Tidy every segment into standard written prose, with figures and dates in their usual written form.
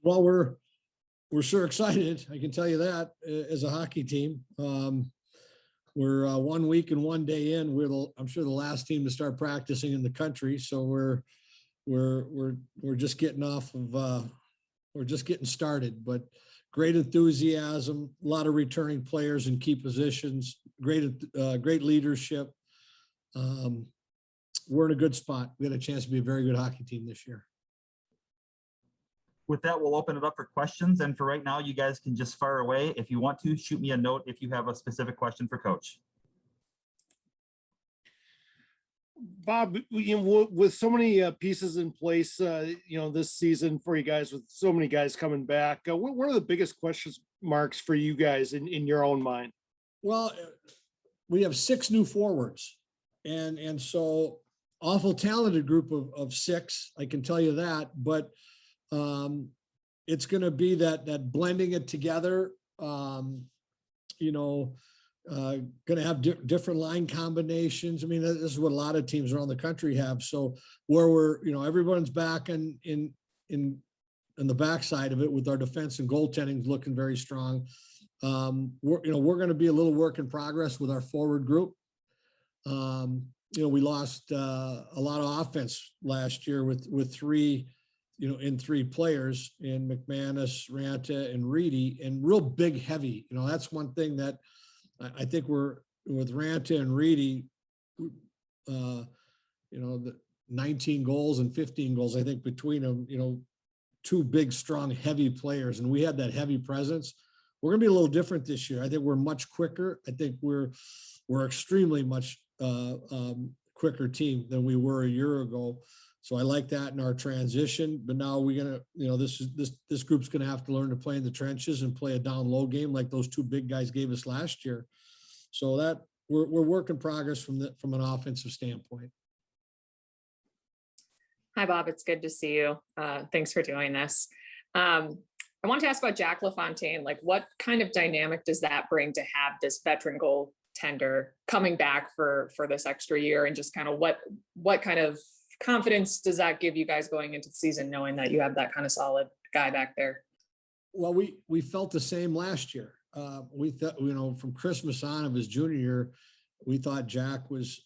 Well, we're sure excited. I can tell you that as a hockey team. We're 1 week and 1 day in. I'm sure the last team to start practicing in the country. So we're just getting off of we're just getting started. But great enthusiasm, a lot of returning players in key positions, great leadership. We're in a good spot. We had a chance to be a very good hockey team this year. With that, we'll open it up for questions. And for right now, you guys can just fire away. If you want to, shoot me a note if you have a specific question for Coach. Bob, with so many pieces in place, this season for you guys, with so many guys coming back, what are the biggest question marks for you guys in your own mind? Well, we have 6 new forwards, and so awful talented group of 6. I can tell you that, but it's going to be that blending it together. Going to have different line combinations. I mean, this is what a lot of teams around the country have. So where everyone's back in the backside of it, with our defense and goaltending looking very strong. We're going to be a little work in progress with our forward group. We lost a lot of offense last year with 3 players in McManus, Ranta, and Reedy, and real big heavy. That's one thing that I think we're with Ranta and Reedy, the 19 goals and 15 goals, I think between them, 2 big, strong, heavy players. And we had that heavy presence. We're going to be a little different this year. I think we're much quicker. I think we're extremely much quicker team than we were a year ago. So I like that in our transition, but now we're going to, this group's going to have to learn to play in the trenches and play a down low game like those 2 big guys gave us last year. So that we're work in progress from an offensive standpoint. Hi, Bob. It's good to see you. Thanks for doing this. I want to ask about Jack LaFontaine. Like, what kind of dynamic does that bring to have this veteran goaltender coming back for this extra year, and just kind of what kind of confidence does that give you guys going into the season, knowing that you have that kind of solid guy back there? Well, we felt the same last year. We thought, from Christmas on of his junior year, we thought Jack was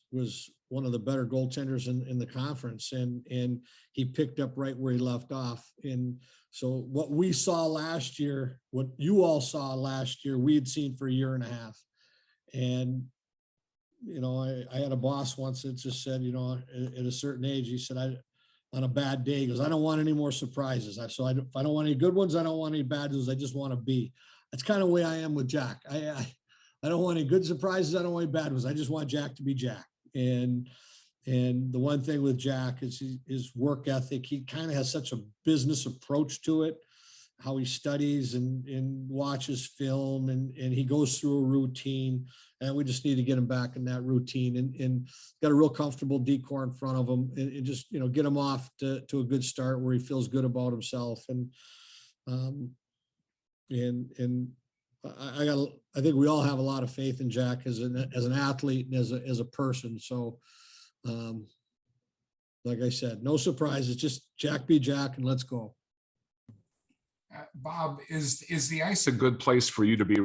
one of the better goaltenders in the conference, and he picked up right where he left off. And so what we saw last year, what you all saw last year, we had seen for a year and a half. And I had a boss once that just said, at a certain age, he said, on a bad day, he goes, I don't want any more surprises. If I don't want any good ones, I don't want any bad ones. I just want to be. That's kind of the way I am with Jack. I don't want any good surprises. I don't want any bad ones. I just want Jack to be Jack. And the one thing with Jack is his work ethic. He kind of has such a business approach to it, how he studies and watches film, and he goes through a routine, and we just need to get him back in that routine and got a real comfortable decor in front of him, and just, get him off to a good start where he feels good about himself. And I think we all have a lot of faith in Jack as an athlete and as a person. So, like I said, no surprises, just Jack be Jack, and let's go. Bob, is the ice a good place for you to be?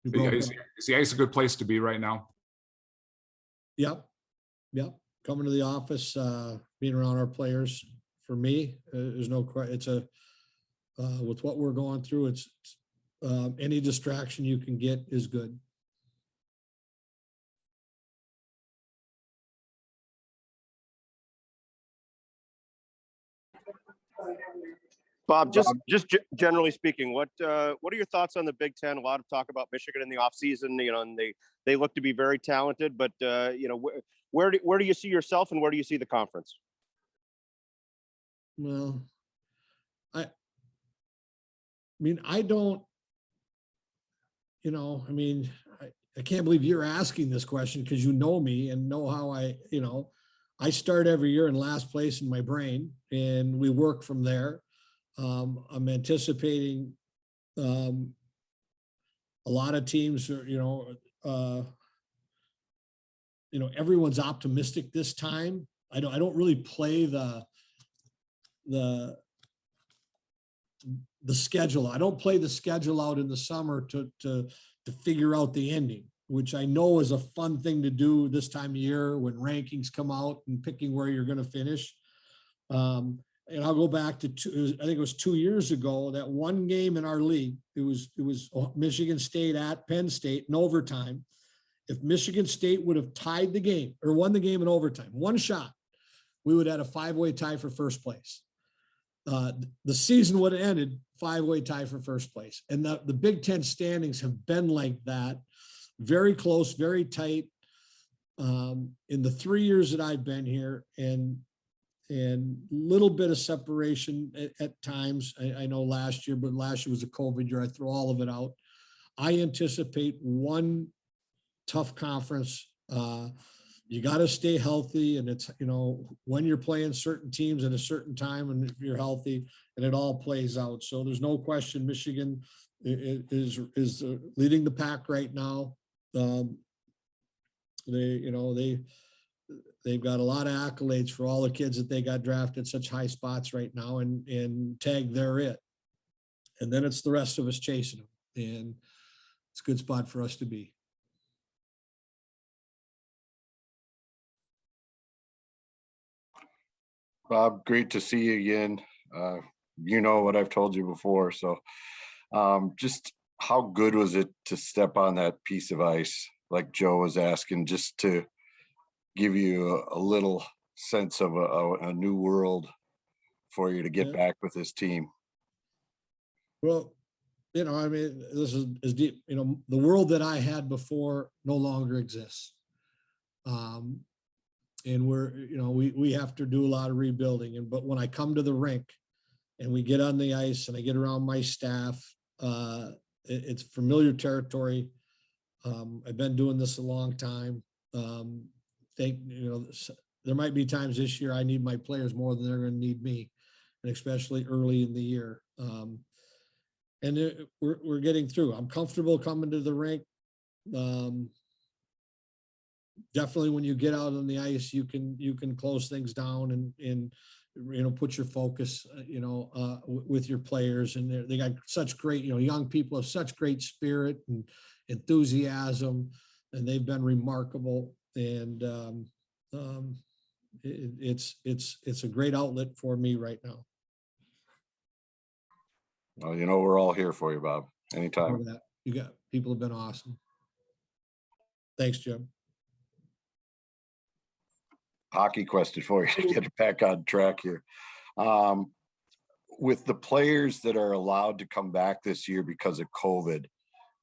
Is the ice a good place to be right now? Yep. Coming to the office, being around our players, for me, there's no question. It's with what we're going through, it's any distraction you can get is good. Bob, just generally speaking, what are your thoughts on the Big Ten? A lot of talk about Michigan in the offseason, and they look to be very talented, but where do you see yourself, and where do you see the conference? Well, I don't, I can't believe you're asking this question, because you know me and know how I start every year in last place in my brain, and we work from there. I'm anticipating a lot of teams are, everyone's optimistic this time. I don't really play the the schedule. I don't play the schedule out in the summer to figure out the ending, which I know is a fun thing to do this time of year when rankings come out and picking where you're going to finish. And I'll go back to I think it was 2 years ago, that one game in our league. It was Michigan State at Penn State in overtime. If Michigan State would have tied the game or won the game in overtime, one shot, we would have had a 5-way tie for first place. The season would have ended 5-way tie for first place. And the Big Ten standings have been like that, very close, very tight in the 3 years that I've been here, and little bit of separation at times. I know last year, but last year was a COVID year. I throw all of it out. I anticipate one tough conference. You got to stay healthy, and it's, when you're playing certain teams at a certain time and if you're healthy, and it all plays out. So there's no question Michigan is leading the pack right now. They've got a lot of accolades for all the kids that they got drafted such high spots right now, and tag, they're it. And then it's the rest of us chasing them, and it's a good spot for us to be. Bob, great to see you again. You know what I've told you before. So just how good was it to step on that piece of ice, like Joe was asking, just to give you a little sense of a new world for you to get back with this team? Well, this is deep. The world that I had before no longer exists. And we have to do a lot of rebuilding. But when I come to the rink and we get on the ice and I get around my staff, it's familiar territory. I've been doing this a long time. There might be times this year I need my players more than they're going to need me, and especially early in the year. We're getting through. I'm comfortable coming to the rink. Definitely when you get out on the ice, you can close things down and put your focus, with your players. And they got such great, young people have such great spirit and enthusiasm, and they've been remarkable. And it's a great outlet for me right now. Well, we're all here for you, Bob. Anytime. People have been awesome. Thanks, Jim. Hockey question for you to get it back on track here. With the players that are allowed to come back this year because of COVID,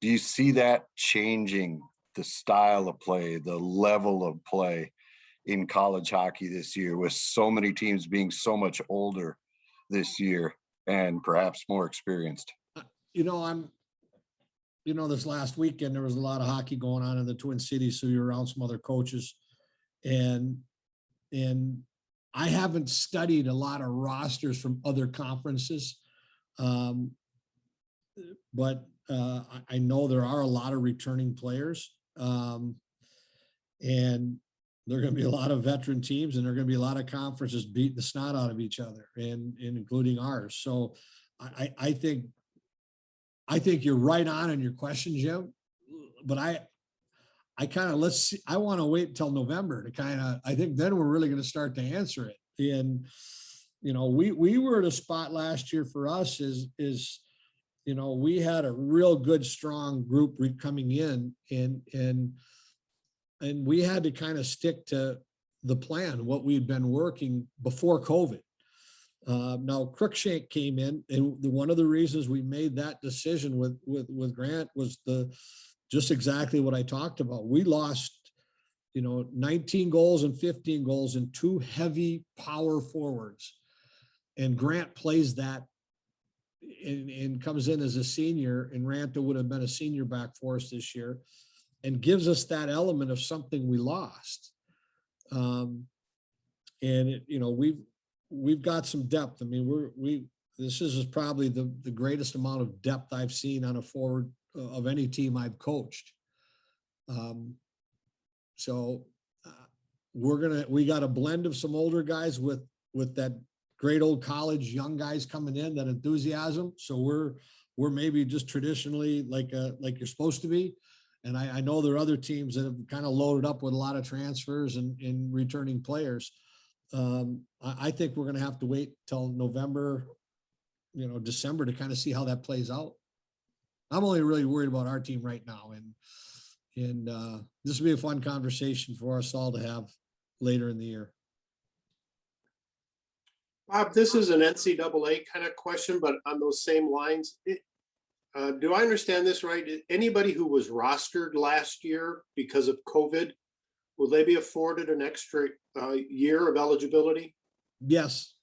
do you see that changing the style of play, the level of play in college hockey this year, with so many teams being so much older this year and perhaps more experienced? This last weekend, there was a lot of hockey going on in the Twin Cities. So you're around some other coaches, and I haven't studied a lot of rosters from other conferences. But I know there are a lot of returning players, and there are going to be a lot of veteran teams, and there are going to be a lot of conferences beating the snot out of each other, and including ours. So I think you're right on in your question, Jim, but I want to wait until November to I think then we're really going to start to answer it. And, we were at a spot last year for us is, we had a real good, strong group coming in, and we had to kind of stick to the plan, what we'd been working before COVID. Now Cruikshank came in, and one of the reasons we made that decision with Grant was just exactly what I talked about. We lost, 19 goals and 15 goals in two heavy power forwards, and Grant plays that and comes in as a senior, and Ranta would have been a senior back for us this year, and gives us that element of something we lost. We've got some depth. I mean, this is probably the greatest amount of depth I've seen on a forward of any team I've coached. We got a blend of some older guys with that great old college young guys coming in, that enthusiasm. So we're maybe just traditionally like you're supposed to be. And I know there are other teams that have kind of loaded up with a lot of transfers and returning players. I think we're going to have to wait till November, December to kind of see how that plays out. I'm only really worried about our team right now. And this will be a fun conversation for us all to have later in the year. Bob, this is an NCAA kind of question, but on those same lines, do I understand this right? Anybody who was rostered last year because of COVID, will they be afforded an extra year of eligibility? Yes.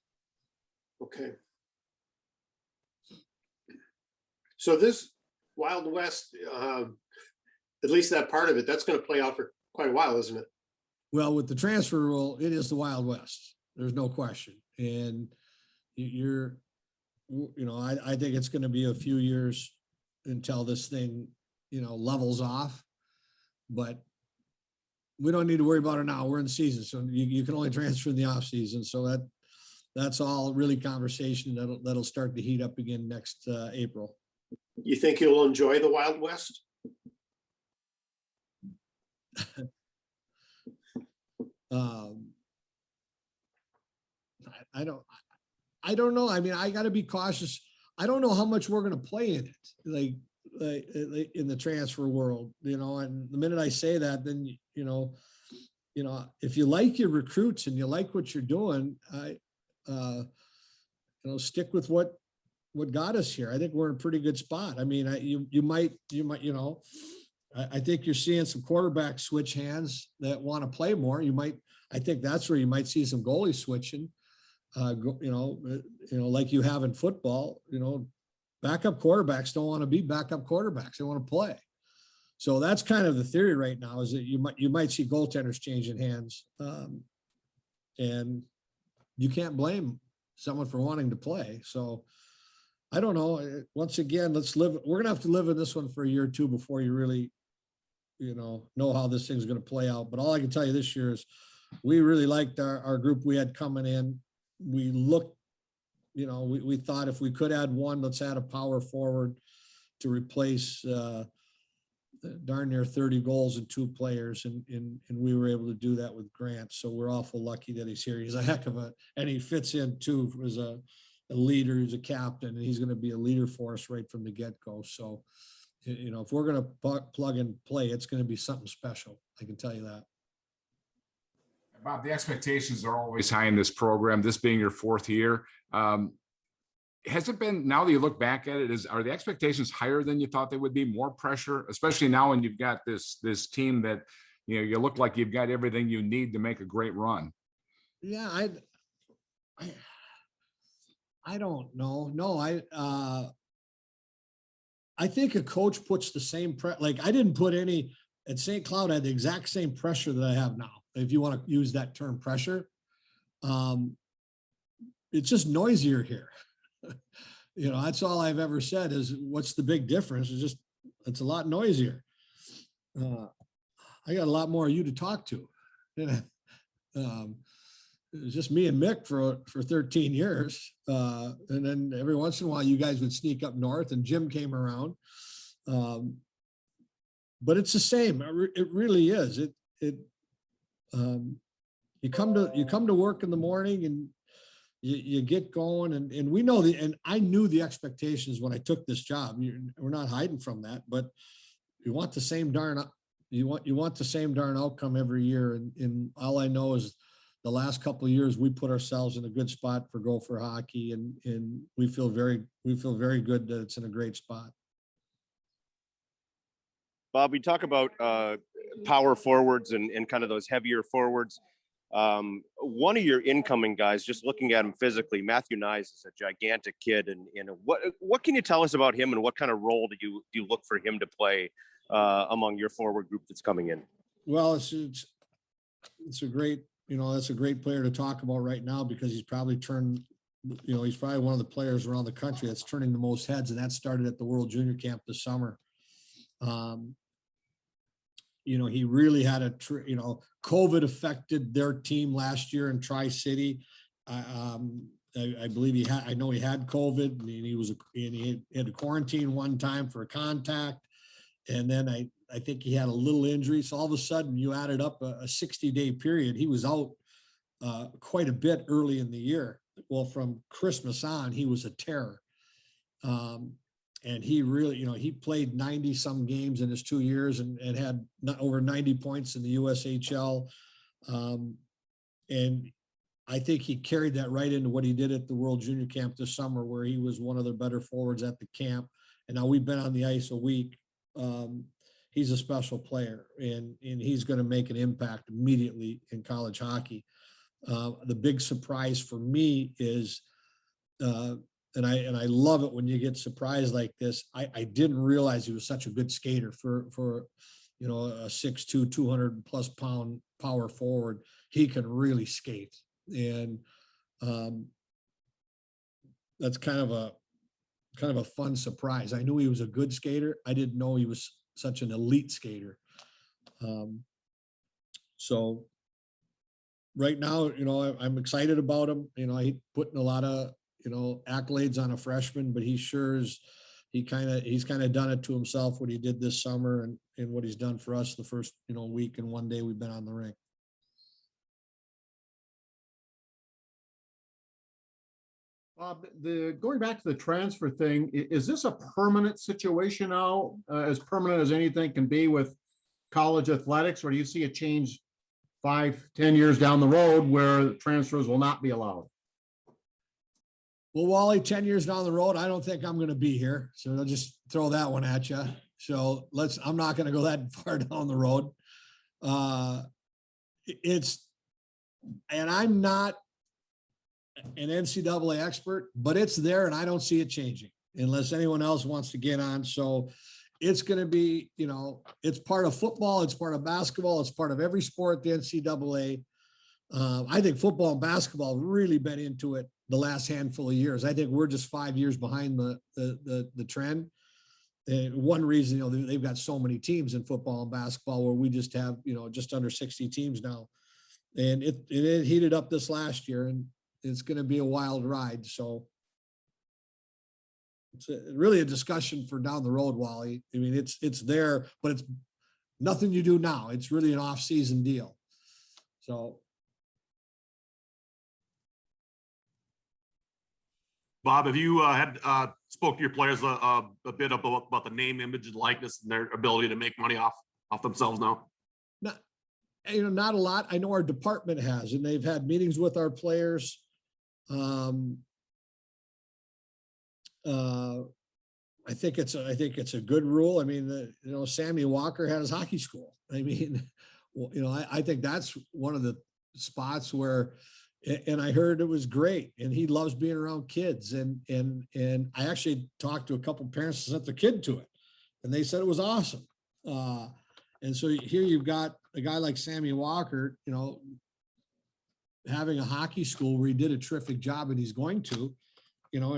Okay. So this Wild West, at least that part of it, that's going to play out for quite a while, isn't it? Well, with the transfer rule, it is the Wild West. There's no question. And I think it's going to be a few years until this thing, levels off. But we don't need to worry about it now. We're in season. So you can only transfer in the off season. So that's all really conversation that'll start to heat up again next April. You think you'll enjoy the Wild West? I don't know. I mean, I got to be cautious. I don't know how much we're going to play in it, like in the transfer world, and the minute I say that, then, if you like your recruits and you like what you're doing, stick with what got us here. I think we're in a pretty good spot. I mean, you might, I think you're seeing some quarterbacks switch hands that want to play more. I think that's where you might see some goalies switching, like you have in football. Backup quarterbacks don't want to be backup quarterbacks. They want to play. So that's kind of the theory right now, is that you might see goaltenders changing hands, and you can't blame someone for wanting to play. So I don't know. Once again, we're going to have to live in this one for a year or two before you really, know how this thing's going to play out. But all I can tell you this year is we really liked our group we had coming in. We looked, we thought if we could add one, let's add a power forward to replace darn near 30 goals and 2 players. And we were able to do that with Grant. So we're awful lucky that he's here. He's a heck of and he fits in too as a leader. He's a captain, and he's going to be a leader for us right from the get-go. So, if we're going to plug and play, it's going to be something special. I can tell you that. Bob, the expectations are always high in this program, this being your 4th year. Has it been, now that you look back at it, are the expectations higher than you thought they would be? More pressure, especially now when you've got this team that, you look like you've got everything you need to make a great run? Yeah, I don't know. No, I think a coach puts the same I didn't put any at St. Cloud. I had the exact same pressure that I have now, if you want to use that term, pressure. It's just noisier here. That's all I've ever said is, what's the big difference? It's a lot noisier. I got a lot more of you to talk to. It was just me and Mick for 13 years. And then every once in a while, you guys would sneak up north, and Jim came around. But it's the same. It really is. You come to work in the morning, and you get going, and we know and I knew the expectations when I took this job. We're not hiding from that, but you want the same darn outcome every year. And all I know is the last couple of years, we put ourselves in a good spot for Gopher hockey, and we feel very good that it's in a great spot. Bob, we talk about power forwards and kind of those heavier forwards. One of your incoming guys, just looking at him physically, Matthew Nyes is a gigantic kid. And what can you tell us about him, and what kind of role do you look for him to play among your forward group that's coming in? Well, it's a great, that's a great player to talk about right now, because he's probably he's probably one of the players around the country that's turning the most heads, and that started at the World Junior Camp this summer. He really had COVID affected their team last year in Tri-City. I believe I know he had COVID and he had to quarantine one time for a contact. And then I think he had a little injury. So all of a sudden you added up a 60-day period. He was out quite a bit early in the year. Well, from Christmas on, he was a terror. And he really, he played 90 some games in his 2 years and had over 90 points in the USHL. And I think he carried that right into what he did at the World Junior Camp this summer, where he was one of the better forwards at the camp. And now we've been on the ice a week. He's a special player, and he's going to make an impact immediately in college hockey. The big surprise for me is, and I love it when you get surprised like this. I didn't realize he was such a good skater for a 6'2", 200+ pound power forward. He can really skate, and that's kind of a fun surprise. I knew he was a good skater. I didn't know he was such an elite skater. So right now, I'm excited about him. He putting a lot of, accolades on a freshman, but he's kind of done it to himself, what he did this summer and what he's done for us the first, week and one day we've been on the rink. Bob, going back to the transfer thing, is this a permanent situation now, as permanent as anything can be with college athletics, or do you see a change 5-10 years down the road where transfers will not be allowed? Well, Wally, 10 years down the road, I don't think I'm going to be here. So I'll just throw that one at you. So I'm not going to go that far down the road. And I'm not an NCAA expert, but it's there and I don't see it changing unless anyone else wants to get on. So it's going to be, it's part of football. It's part of basketball. It's part of every sport, the NCAA. I think football and basketball have really been into it the last handful of years. I think we're just 5 years behind the trend. And one reason, they've got so many teams in football and basketball where we just have, just under 60 teams now. And it heated up this last year, and it's going to be a wild ride. So it's really a discussion for down the road, Wally. I mean, it's there, but it's nothing you do now. It's really an off-season deal. So. Bob, have you spoke to your players a bit about the name, image, and likeness and their ability to make money off themselves now? Not a lot. I know our department has, and they've had meetings with our players. I think it's a good rule. I mean, Sammy Walker had his hockey school. I mean, I think that's one of the spots where, and I heard it was great, and he loves being around kids. And I actually talked to a couple of parents that sent their kid to it, and they said it was awesome. And so here you've got a guy like Sammy Walker, having a hockey school where he did a terrific job, and he's going to, and I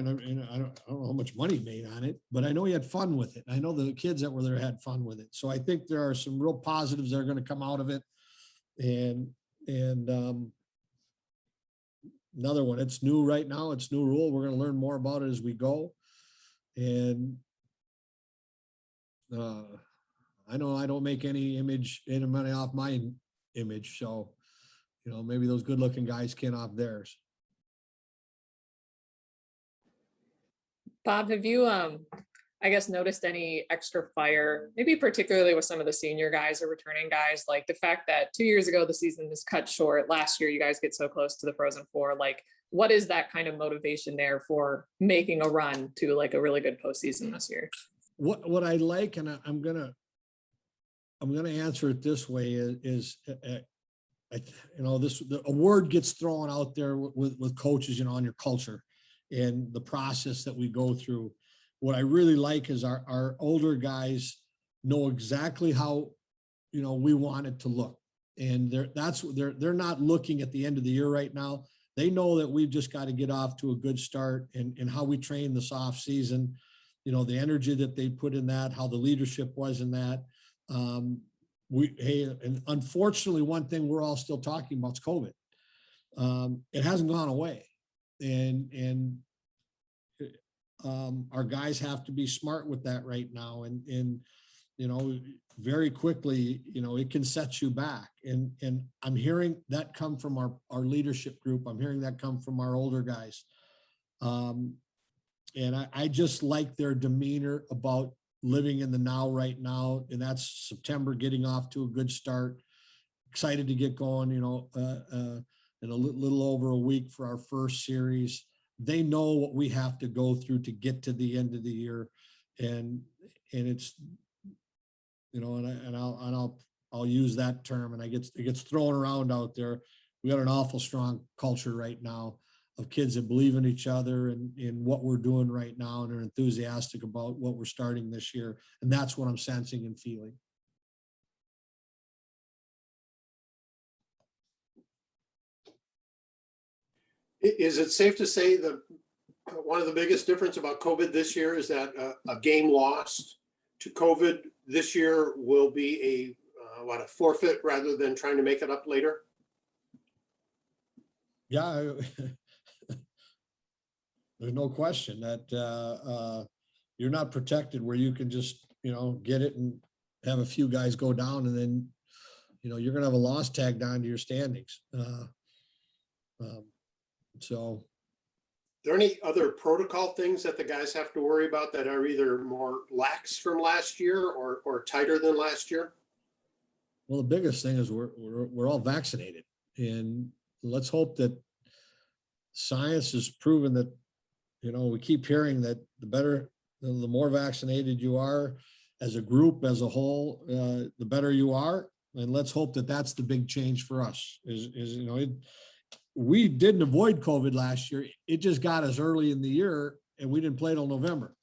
don't know how much money he made on it, but I know he had fun with it. I know the kids that were there had fun with it. So I think there are some real positives that are going to come out of it. And another one, it's new right now. It's new rule. We're going to learn more about it as we go. And I know I don't make any money off my image. So, maybe those good looking guys can off theirs. Bob, have you, I guess, noticed any extra fire, maybe particularly with some of the senior guys or returning guys, like the fact that 2 years ago, the season was cut short. Last year, you guys get so close to the Frozen Four. Like, what is that kind of motivation there for making a run to like a really good postseason this year? What I like, and I'm gonna answer it this way is a word gets thrown out there with coaches, on your culture and the process that we go through. What I really like is our older guys know exactly how, we want it to look. And they're not looking at the end of the year right now. They know that we've just got to get off to a good start, and how we train this off season, the energy that they put in that, how the leadership was in that. And unfortunately, one thing we're all still talking about is COVID. It hasn't gone away. and our guys have to be smart with that right now. And, you know, very quickly, you know, it can set you back. And I'm hearing that come from our leadership group. I'm hearing that come from our older guys. And I just like their demeanor about living in the now right now. And that's September, getting off to a good start. Excited to get going, you know, in a little over a week for our first series. They know what we have to go through to get to the end of the year. And it's, you know, and I'll use that term, and it gets thrown around out there. We got an awful strong culture right now of kids that believe in each other and in what we're doing right now, and are enthusiastic about what we're starting this year. And that's what I'm sensing and feeling. Is it safe to say that one of the biggest difference about COVID this year is that a game lost to COVID this year will be a forfeit rather than trying to make it up later? Yeah, there's no question that you're not protected where you can just, you know, get it and have a few guys go down, and then, you know, you're going to have a loss tag down to your standings. So, Are there any other protocol things that the guys have to worry about that are either more lax from last year or tighter than last year? well, the biggest thing is we're all vaccinated, and let's hope that science has proven that, you know, we keep hearing that the more vaccinated you are as a group, as a whole, the better you are. And let's hope that that's the big change for us is, you know, we didn't avoid COVID last year. It just got us early in the year, and we didn't play till November.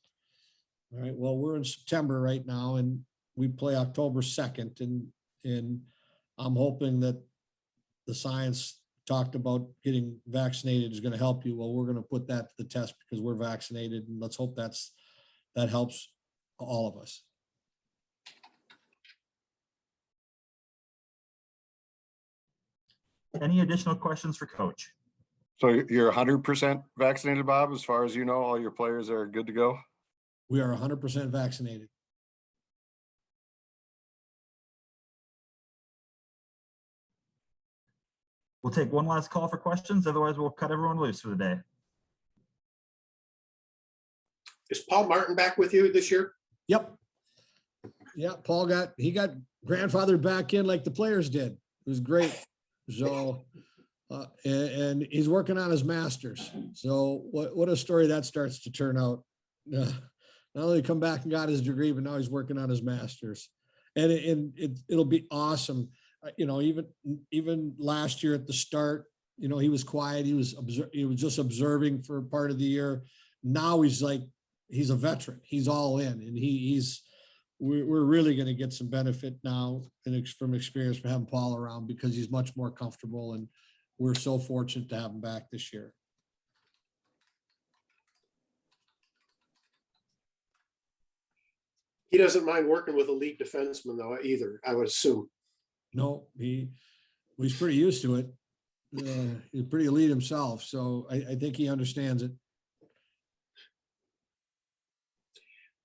All right. Well, we're in September right now, and we play October 2nd. And I'm hoping that the science talked about getting vaccinated is going to help you. Well, we're going to put that to the test because we're vaccinated, and let's hope that helps all of us. Any additional questions for Coach? So you're 100% vaccinated, Bob, as far as you know, all your players are good to go? We are 100% vaccinated. We'll take one last call for questions. Otherwise, we'll cut everyone loose for the day. Is Paul Martin back with you this year? Yep. Yeah, Paul got grandfathered back in like the players did. It was great. So, and he's working on his master's. So what a story that starts to turn out. Not only come back and got his degree, but now he's working on his master's. And it'll be awesome. You know, even last year at the start, you know, he was quiet. He was just observing for part of the year. Now he's a veteran. He's all in, and we're really going to get some benefit now from experience from having Paul around, because he's much more comfortable, and we're so fortunate to have him back this year. He doesn't mind working with elite defensemen though either, I would assume. No, he's pretty used to it. He's pretty elite himself, so I think he understands it.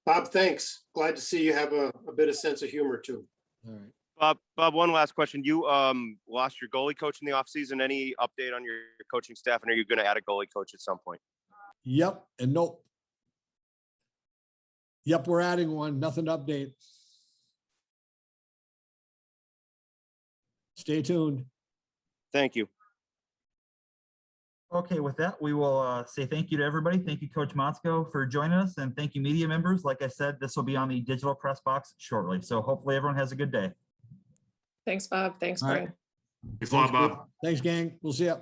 Bob, thanks. Glad to see you have a bit of sense of humor too. All right. Bob, one last question. You lost your goalie coach in the offseason. Any update on your coaching staff, and are you going to add a goalie coach at some point? Yep, and nope. Yep, we're adding one. Nothing to update. Stay tuned. Thank you. Okay, with that, we will say thank you to everybody. Thank you, Coach Motzko, for joining us, and thank you, media members. Like I said, this will be on the digital press box shortly. So hopefully everyone has a good day. Thanks, Bob. Thanks, All right. Greg. Thanks a lot, Bob. Thanks, gang. We'll see you.